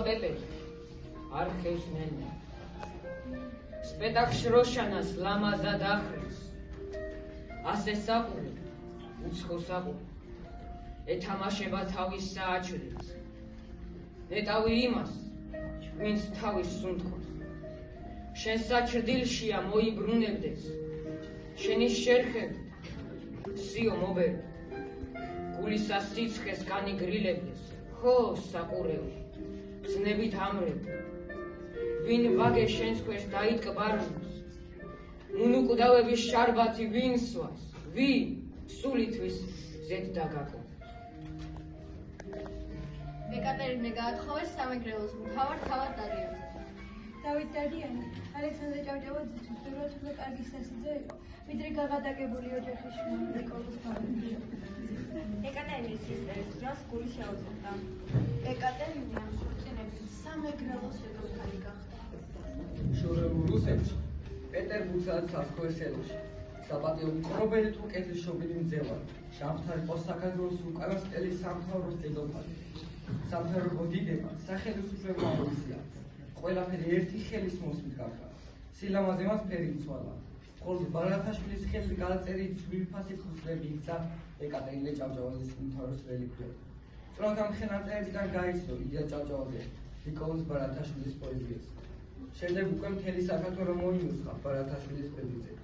პეპე არ ხევს ნენა სპეტაკლს როშანას ლამაზად ახრევს ასე საყური უცხო საყური ეთამაშება თავის სააჩრებს ნეტავი იმას ვინც თავის სუნთქავს შენ საჩრდილშია მოიბრუნებდეს შენი შერხები სიო მობერე გულისა სიცხეს განიგრილებდეს ხო საყურეო ძნებით ამრევ ვინ ვაგე შენს ქვეშ დაიტკბაროს უნუკვდავების შარბათი ვინ სვას ვინ სულითვის ზედ დაგაკო ეკატერინე გაათხოვეს სამეგრელოს მთავარ დადიანს დავით დადიანი ალექსანდრე ჭავჭავაძის უბრალოდ უფრო კარგი სასიძე იყო ვიდრე გაღადაკებული ოჯახის შვილი ნიკოლოზ ფარაძე ეკატერინეს სისტერის დროს გული შეუწყდა ეკატერინე ამ ქორწინებით სამეგრელოს დედოფალი გახდა შორეულ რუსეთში პეტერბურგსა და სასქესელოში საპატიო მკრობელი თურქეთის შობილი მძევარი შამთარი პოსტსაქადროს უკანასკნელი სამთავროს დედოფალი სამთავრობო დიდება სახელმწიფო მოუწია ყველაფერი ერთი ხელის მოსმით გახდა სილამაზე მას ფერი იცვალა ხოლო ბარათაშვილის ხელით გადაწერილი ძვირფასი ფუსლები იქცა ეკატერინე ჭავჭავაძის მთავრობის რელიკვიად სწორად ამ ხელნაწერებიდან გაიცნო ილია ჭავჭავაძე ნიკოლოზ ბარათაშვილის პოეზიას შემდეგ უკვე მთელი საქართველო მოინუსხა ბარათაშვილის პოეზიაზე